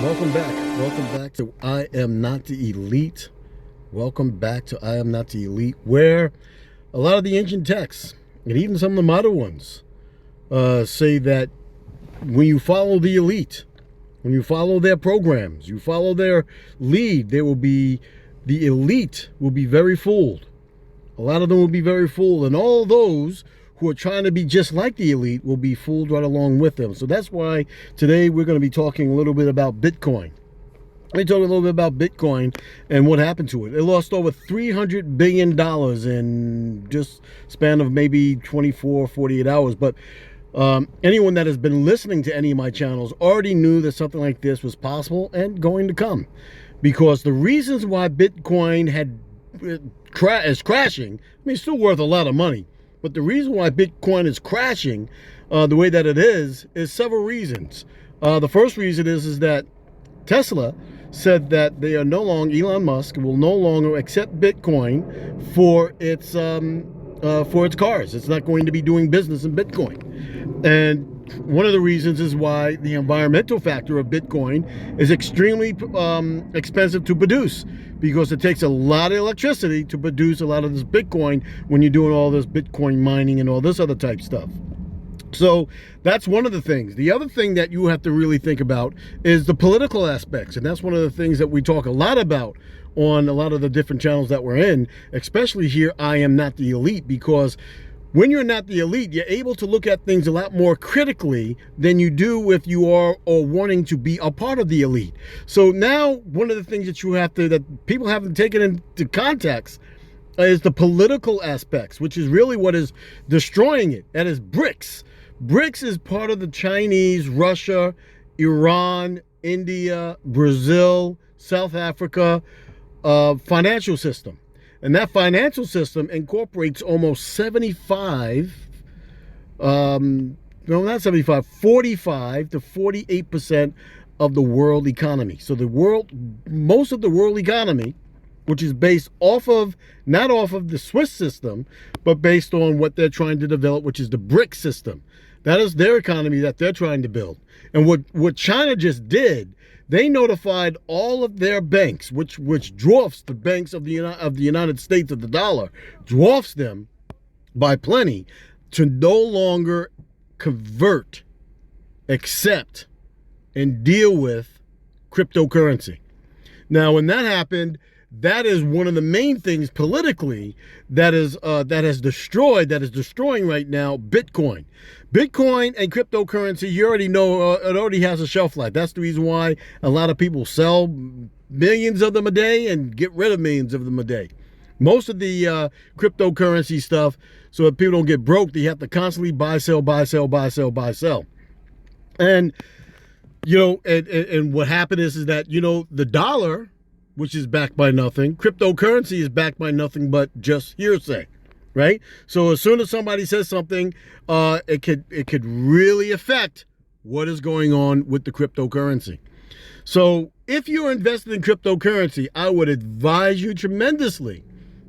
Welcome back. Welcome back to I Am Not the Elite. Welcome back to I Am Not the Elite, where a lot of the ancient texts, and even some of the modern ones, say that when you follow the elite, when you follow their programs, you follow their lead, the elite will be very fooled. A lot of them will be very fooled, and all those who are trying to be just like the elite will be fooled right along with them. So that's why today we're going to be talking a little bit about Bitcoin. Let me talk a little bit about Bitcoin and what happened to it. It lost over $300 billion in just span of maybe 24, 48 hours. But anyone that has been listening to any of my channels already knew that something like this was possible and going to come. Because the reasons why Bitcoin is crashing, I mean, it's still worth a lot of money. But the reason why Bitcoin is crashing the way that it is several reasons. The first reason is that Tesla said that they are no longer, Elon Musk will no longer accept Bitcoin for its cars. It's not going to be doing business in Bitcoin. And one of the reasons is why the environmental factor of Bitcoin is extremely expensive to produce, because it takes a lot of electricity to produce a lot of this Bitcoin when you're doing all this Bitcoin mining and all this other type stuff. So that's one of the things. The other thing that you have to really think about is the political aspects. And that's one of the things that we talk a lot about on a lot of the different channels that we're in, especially here, I Am Not the Elite, because when you're not the elite, you're able to look at things a lot more critically than you do if you are or wanting to be a part of the elite. So now one of the things that people haven't taken into context is the political aspects, which is really what is destroying it. That is BRICS. BRICS is part of the Chinese, Russia, Iran, India, Brazil, South Africa financial system. And that financial system incorporates almost 45 to 48% of the world economy. So most of the world economy, which is based not off of the Swiss system, but based on what they're trying to develop, which is the BRIC system. That is their economy that they're trying to build. And what China just did, they notified all of their banks, which dwarfs the banks of the United States of the dollar, dwarfs them by plenty, to no longer convert, accept, and deal with cryptocurrency. Now, when that happened, that is one of the main things politically that is destroying right now Bitcoin. Bitcoin and cryptocurrency, you already know, it already has a shelf life. That's the reason why a lot of people sell millions of them a day and get rid of millions of them a day. Most of the cryptocurrency stuff, so that people don't get broke, they have to constantly buy, sell, buy, sell, buy, sell, buy, sell. And, and what happened is that, the dollar, which is backed by nothing, cryptocurrency is backed by nothing but just hearsay, right? So as soon as somebody says something, it could really affect what is going on with the cryptocurrency. So if you're invested in cryptocurrency, I would advise you tremendously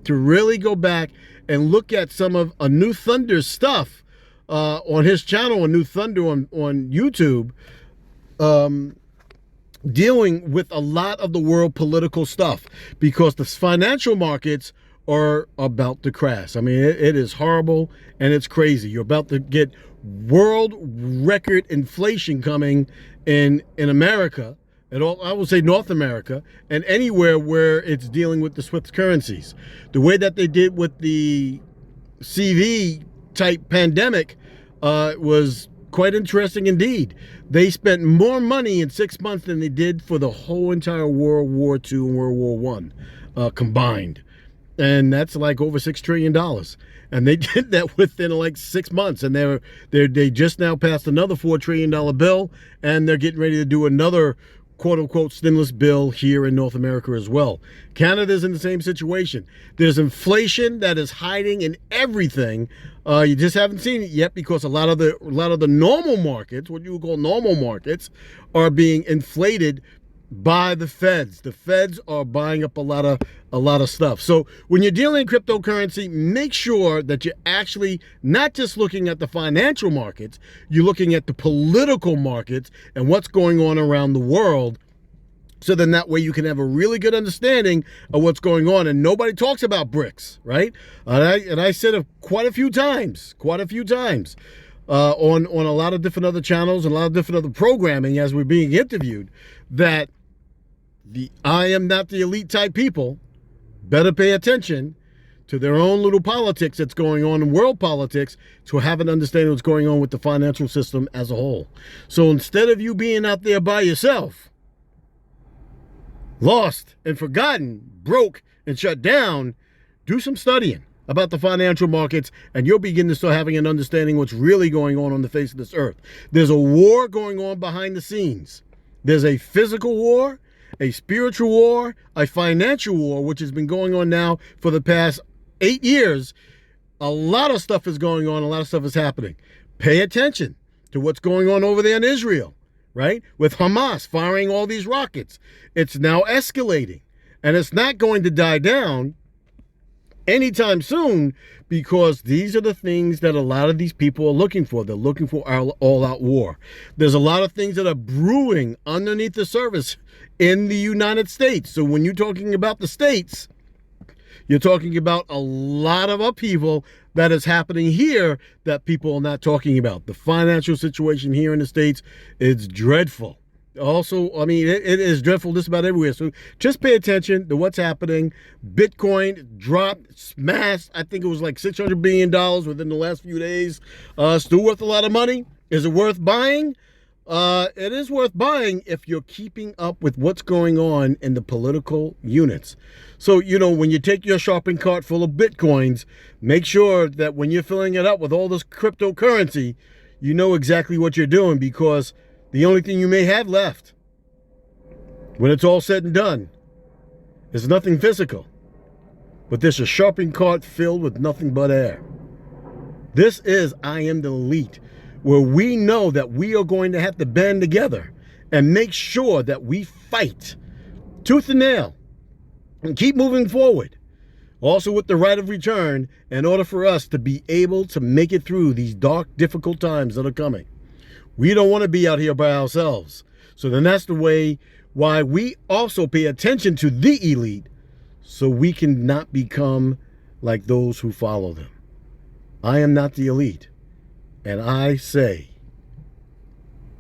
to really go back and look at some of A New Thunder's stuff on his channel, A New Thunder on YouTube, dealing with a lot of the world political stuff, because the financial markets are about to crash. I mean, it is horrible and it's crazy. You're about to get world record inflation coming in America, and all, I would say North America, and anywhere where it's dealing with the Swiss currencies. The way that they did with the CV type pandemic was quite interesting indeed. They spent more money in 6 months than they did for the whole entire World War II and World War I combined. And that's like over $6 trillion. And they did that within like 6 months. And they just now passed another $4 trillion bill, and they're getting ready to do another quote unquote stimulus bill here in North America as well. Canada's in the same situation. There's inflation that is hiding in everything. You just haven't seen it yet, because a lot of the normal markets, what you would call normal markets, are being inflated by the feds. The feds are buying up a lot of stuff. So when you're dealing in cryptocurrency, make sure that you're actually not just looking at the financial markets, you're looking at the political markets and what's going on around the world So then that way you can have a really good understanding of what's going on. And nobody talks about BRICS, right? And I said it quite a few times, on a lot of different other channels and a lot of different other programming as we're being interviewed, that the I am not the elite type people better pay attention to their own little politics that's going on in world politics to have an understanding of what's going on with the financial system as a whole. So instead of you being out there by yourself, lost and forgotten, broke and shut down, do some studying about the financial markets, and you'll begin to start having an understanding what's really going on the face of this earth. There's a war going on behind the scenes. There's a physical war, a spiritual war, a financial war, which has been going on now for the past 8 years. A lot of stuff is going on. A lot of stuff is happening. Pay attention to what's going on over there in Israel, right? With Hamas firing all these rockets. It's now escalating, and it's not going to die down anytime soon, because these are the things that a lot of these people are looking for. They're looking for all-out war. There's a lot of things that are brewing underneath the surface in the United States. So when you're talking about the states, you're talking about a lot of upheaval that is happening here that people are not talking about. The financial situation here in the States is dreadful. Also, I mean, it is dreadful just about everywhere. So just pay attention to what's happening. Bitcoin dropped, smashed. I think it was like $600 billion within the last few days. Still worth a lot of money. Is it worth buying? It is worth buying if you're keeping up with what's going on in the political units. So, you know, when you take your shopping cart full of Bitcoins, make sure that when you're filling it up with all this cryptocurrency, you know exactly what you're doing, because the only thing you may have left when it's all said and done is nothing physical, but there's a shopping cart filled with nothing but air. This is I Am the Elite, where we know that we are going to have to band together and make sure that we fight tooth and nail and keep moving forward. Also with the right of return, in order for us to be able to make it through these dark, difficult times that are coming. We don't want to be out here by ourselves. So then that's the way why we also pay attention to the elite, so we can not become like those who follow them. I am not the elite. And I say,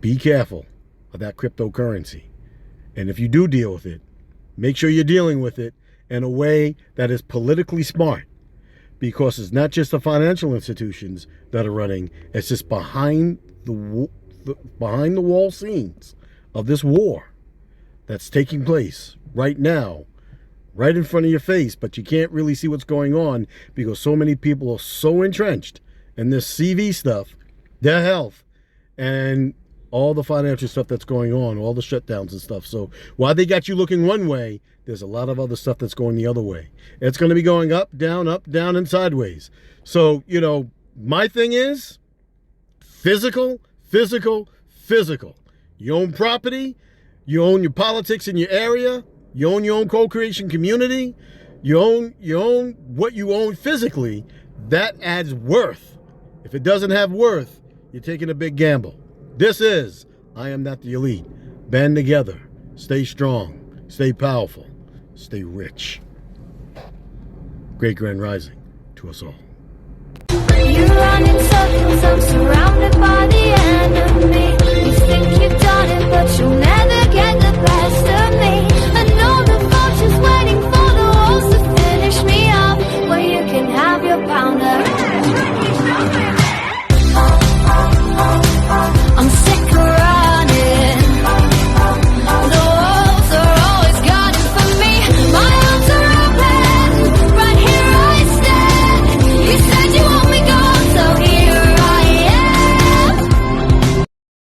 be careful of that cryptocurrency. And if you do deal with it, make sure you're dealing with it in a way that is politically smart, because it's not just the financial institutions that are running, it's just behind the wall scenes of this war that's taking place right now, right in front of your face, but you can't really see what's going on because so many people are so entrenched in this CV stuff, their health, and all the financial stuff that's going on, all the shutdowns and stuff. So while they got you looking one way, there's a lot of other stuff that's going the other way. It's going to be going up, down, and sideways. So, you know, my thing is physical. You own property, you own your politics in your area, you own your own co-creation community, you own what you own physically. That adds worth. If it doesn't have worth, you're taking a big gamble. This is I Am Not the Elite. Band together, stay strong, stay powerful, stay rich. Great Grand Rising to us all. You run in circles, I'm surrounded by the